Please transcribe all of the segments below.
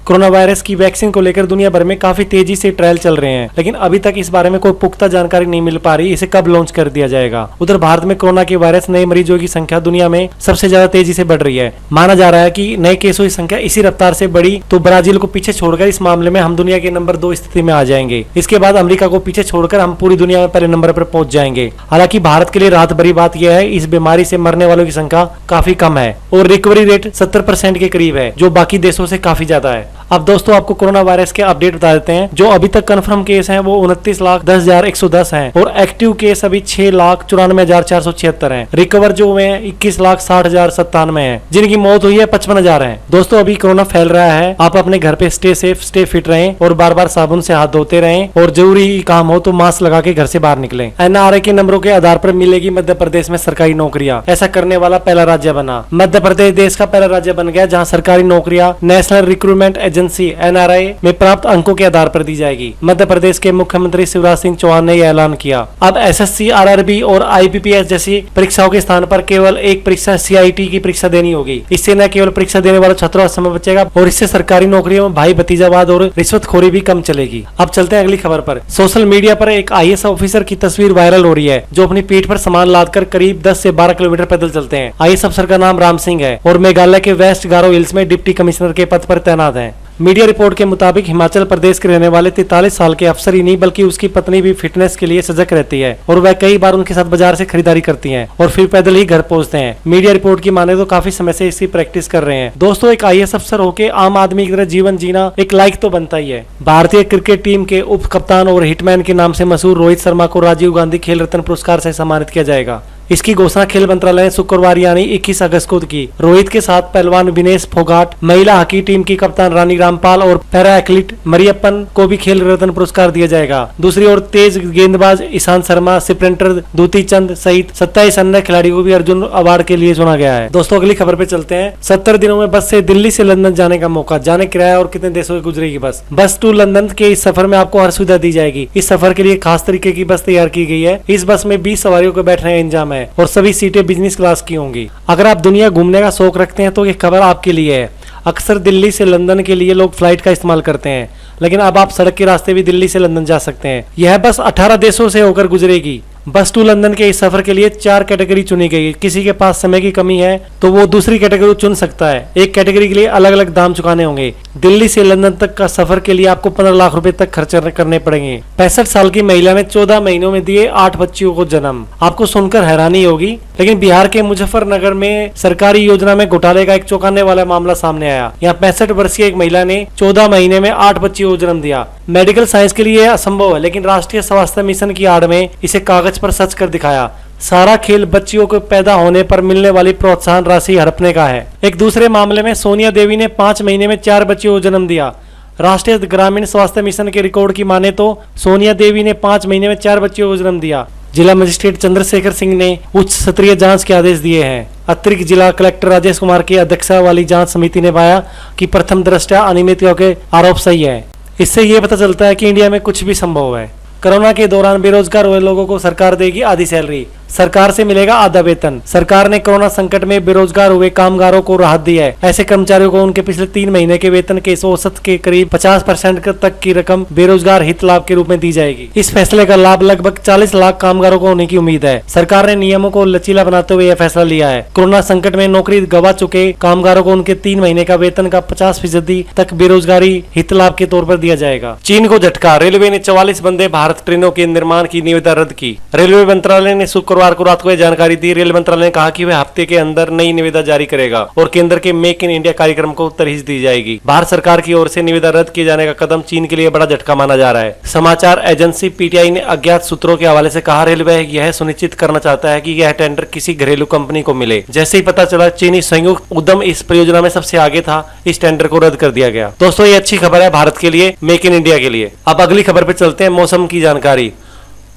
Corona virus की vaccine को लेकर दुनिया भर में काफी तेजी से ट्रायल चल रहे हैं, लेकिन अभी तक इस बारे में कोई पुख्ता जानकारी नहीं मिल पा रही इसे कब लॉन्च कर दिया जाएगा। उधर भारत में कोरोना के वायरस नए मरीजों की संख्या दुनिया में सबसे ज्यादा तेजी से बढ़ रही है। माना जा रहा है कि नए केसों की संख्या इसी रफ्तार से बढ़ी तो ब्राजील को पीछे छोड़कर इस मामले में हम दुनिया के नंबर 2 स्थिति में आ जाएंगे। इसके बाद अमेरिका को पीछे छोड़कर हम पूरी दुनिया में पहले नंबर पर पहुंच जाएंगे। हालांकि भारत के लिए राहत भरी बात यह है, इस बीमारी से मरने वालों की संख्या काफी कम है और रिकवरी रेट 70% के करीब है, जो बाकी देशों से काफी ज्यादा है। अब दोस्तों आपको कोरोना वायरस के अपडेट बता देते हैं। जो अभी तक कंफर्म केस हैं वो 29,10,110 हैं और एक्टिव केस अभी 6,94,476 हैं। रिकवर जो हुए हैं 21,60,097 हैं। जिनकी मौत हुई है 55,000 है। दोस्तों अभी कोरोना फैल रहा है, आप अपने घर पे स्टे सेफ, स्टे फिट रहें और बार बार साबुन से हाथ धोते रहें और जरूरी काम हो तो मास्क लगा के घर से बाहर निकलें। एनआरआई के नंबरों के आधार पर मिलेगी मध्य प्रदेश में सरकारी नौकरियां। ऐसा करने वाला पहला राज्य बना। मध्य प्रदेश देश का पहला राज्य बन गया जहाँ सरकारी नौकरियां नेशनल रिक्रूटमेंट एजेंसी एनआरआई में प्राप्त अंकों के आधार पर दी जाएगी। मध्य प्रदेश के मुख्यमंत्री शिवराज सिंह चौहान ने यह ऐलान किया। अब एसएससी, आरआरबी और आईबीपीएस जैसी परीक्षाओं के स्थान पर केवल एक परीक्षा सीआईटी की परीक्षा देनी होगी। इससे न केवल परीक्षा देने वाले छात्रों का समय बचेगा और इससे सरकारी नौकरियों में भाई भतीजावाद और रिश्वतखोरी भी कम चलेगी। अब चलते हैं अगली खबर पर। सोशल मीडिया पर एक आईएएस ऑफिसर की तस्वीर वायरल हो रही है जो अपनी पीठ पर सामान लादकर करीब 10 से 12 किलोमीटर पैदल चलते हैं। आईएएस अफसर का नाम राम सिंह है और मेघालय के वेस्ट गारो हिल्स में डिप्टी कमिश्नर के पद पर तैनात है। मीडिया रिपोर्ट के मुताबिक हिमाचल प्रदेश के रहने वाले 43 साल के अफसर ही नहीं बल्कि उसकी पत्नी भी फिटनेस के लिए सजग रहती है और वह कई बार उनके साथ बाजार से खरीदारी करती हैं और फिर पैदल ही घर पहुंचते हैं। मीडिया रिपोर्ट की माने तो काफी समय से इसकी प्रैक्टिस कर रहे हैं। दोस्तों एक आईएएस अफसर होकर आम आदमी की तरह जीवन जीना एक लाइक तो बनता ही है। भारतीय क्रिकेट टीम के उप कप्तान और हिटमैन के नाम से मशहूर रोहित शर्मा को राजीव गांधी खेल रत्न पुरस्कार से सम्मानित किया जाएगा। इसकी घोषणा खेल मंत्रालय ने शुक्रवार यानी 21 अगस्त को की। रोहित के साथ पहलवान विनेश फोगाट, महिला हॉकी टीम की कप्तान रानी रामपाल और पैरा एथलीट मरियप्पन को भी खेल रत्न पुरस्कार दिया जाएगा। दूसरी ओर तेज गेंदबाज ईशांत शर्मा, स्प्रिंटर दूती चंद सहित 27 अन्य खिलाड़ियों को भी अर्जुन अवार्ड के लिए चुना गया है। दोस्तों अगली खबर पे चलते हैं। 70 दिनों में बस से दिल्ली से लंदन जाने का मौका, जाने किराया और कितने देशों से गुजरेगी बस। बस टू लंदन के इस सफर में आपको हर सुविधा दी जाएगी। इस सफर के लिए खास तरीके की बस तैयार की गई है। इस बस में 20 सवारियों को बैठने का इंतजाम है और सभी सीटें बिजनेस क्लास की होंगी। अगर आप दुनिया घूमने का शौक रखते हैं तो ये खबर आपके लिए है। अक्सर दिल्ली से लंदन के लिए लोग फ्लाइट का इस्तेमाल करते हैं, लेकिन अब आप सड़क के रास्ते भी दिल्ली से लंदन जा सकते हैं। यह बस 18 देशों से होकर गुजरेगी। बस टू लंदन के इस सफर के लिए 4 कैटेगरी चुनी गई। किसी के पास समय की कमी है तो वो दूसरी कैटेगरी चुन सकता है। एक कैटेगरी के लिए अलग अलग दाम चुकाने होंगे। दिल्ली से लंदन तक का सफर के लिए आपको 15 लाख रुपए तक खर्च करने पड़ेंगे। 65 साल की महिला ने 14 महीनों में दिए 8 बच्चियों को जन्म। आपको सुनकर हैरानी होगी, लेकिन बिहार के मुजफ्फरनगर में सरकारी योजना में घोटाले का एक चौंकाने वाला मामला सामने आया। यहाँ 65 वर्षीय एक महिला ने 14 महीने में 8 बच्चियों को जन्म दिया। मेडिकल साइंस के लिए यह असंभव है, लेकिन राष्ट्रीय स्वास्थ्य मिशन की आड़ में इसे कागज पर सच कर दिखाया। सारा खेल बच्चियों को पैदा होने पर मिलने वाली प्रोत्साहन राशि हड़पने का है। एक दूसरे मामले में सोनिया देवी ने 5 महीने में 4 बच्चियों को जन्म दिया। राष्ट्रीय ग्रामीण स्वास्थ्य मिशन के रिकॉर्ड की माने तो सोनिया देवी ने 5 महीने में 4 बच्चियों को जन्म दिया। जिला मजिस्ट्रेट चंद्रशेखर सिंह ने उच्च स्तरीय जांच के आदेश दिए हैं। अतिरिक्त जिला कलेक्टर राजेश कुमार की अध्यक्षता वाली जांच समिति ने पाया कि प्रथम दृष्टया अनियमितताओं के आरोप सही है। इससे ये पता चलता है कि इंडिया में कुछ भी संभव है। कोरोना के दौरान बेरोजगार हुए लोगों को सरकार देगी आधी सैलरी, सरकार से मिलेगा आधा वेतन। सरकार ने कोरोना संकट में बेरोजगार हुए कामगारों को राहत दी है। ऐसे कर्मचारियों को उनके पिछले 3 महीने के वेतन के औसत के करीब 50% तक की रकम बेरोजगार हित लाभ के रूप में दी जाएगी। इस फैसले का लाभ लगभग 40 लाख कामगारों को होने की उम्मीद है। सरकार ने नियमों को लचीला बनाते हुए यह फैसला लिया है। कोरोना संकट में नौकरी गंवा चुके कामगारों को उनके 3 महीने का वेतन का 50% तक बेरोजगारी हित लाभ के तौर पर दिया जाएगा। चीन को झटका, रेलवे ने 44 वंदे भारत ट्रेनों के निर्माण की निविदा रद्द की। रेलवे मंत्रालय ने शुक्रवार को रात को यह जानकारी दी। रेल मंत्रालय ने कहा कि वह हफ्ते के अंदर नई निविदा जारी करेगा और केंद्र के मेक इन इंडिया कार्यक्रम को तरजीह दी जाएगी। भारत सरकार की ओर से निविदा रद्द किए जाने का कदम चीन के लिए बड़ा झटका माना जा रहा है। समाचार एजेंसी पीटीआई ने अज्ञात सूत्रों के हवाले से कहा, रेलवे यह सुनिश्चित करना चाहता है कि यह टेंडर किसी घरेलू कंपनी को मिले। जैसे ही पता चला चीनी संयुक्त उद्यम इस परियोजना में सबसे आगे था, इस टेंडर को रद्द कर दिया गया। दोस्तों ये अच्छी खबर है भारत के लिए, मेक इन इंडिया के लिए। अब अगली खबर पे चलते हैं। मौसम की जानकारी।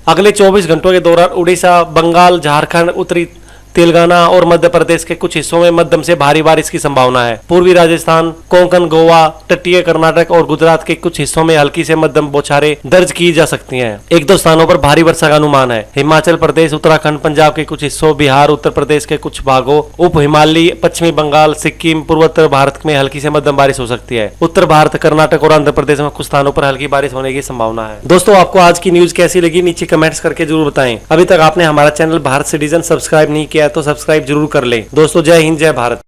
अगले 24 घंटों के दौरान उड़ीसा, बंगाल, झारखंड, उत्तरी तेलंगाना और मध्य प्रदेश के कुछ हिस्सों में मध्यम से भारी बारिश की संभावना है। पूर्वी राजस्थान, कोंकण, गोवा, तटीय कर्नाटक और गुजरात के कुछ हिस्सों में हल्की से मध्यम बौछारें दर्ज की जा सकती हैं। एक दो स्थानों पर भारी वर्षा का अनुमान है। हिमाचल प्रदेश, उत्तराखंड, पंजाब के कुछ हिस्सों, बिहार, उत्तर प्रदेश के कुछ भागों, उप हिमालयी, पश्चिमी बंगाल, सिक्किम, पूर्वोत्तर भारत में हल्की से मध्यम बारिश हो सकती है। उत्तर भारत, कर्नाटक और आंध्र प्रदेश में कुछ स्थानों पर हल्की बारिश होने की संभावना है। दोस्तों, आपको आज की न्यूज कैसी लगी नीचे कमेंट्स करके जरूर बताएं। अभी तक आपने हमारा चैनल भारत सिटीजन सब्सक्राइब नहीं किया है तो सब्सक्राइब जरूर कर लें। दोस्तों, जय हिंद, जय भारत।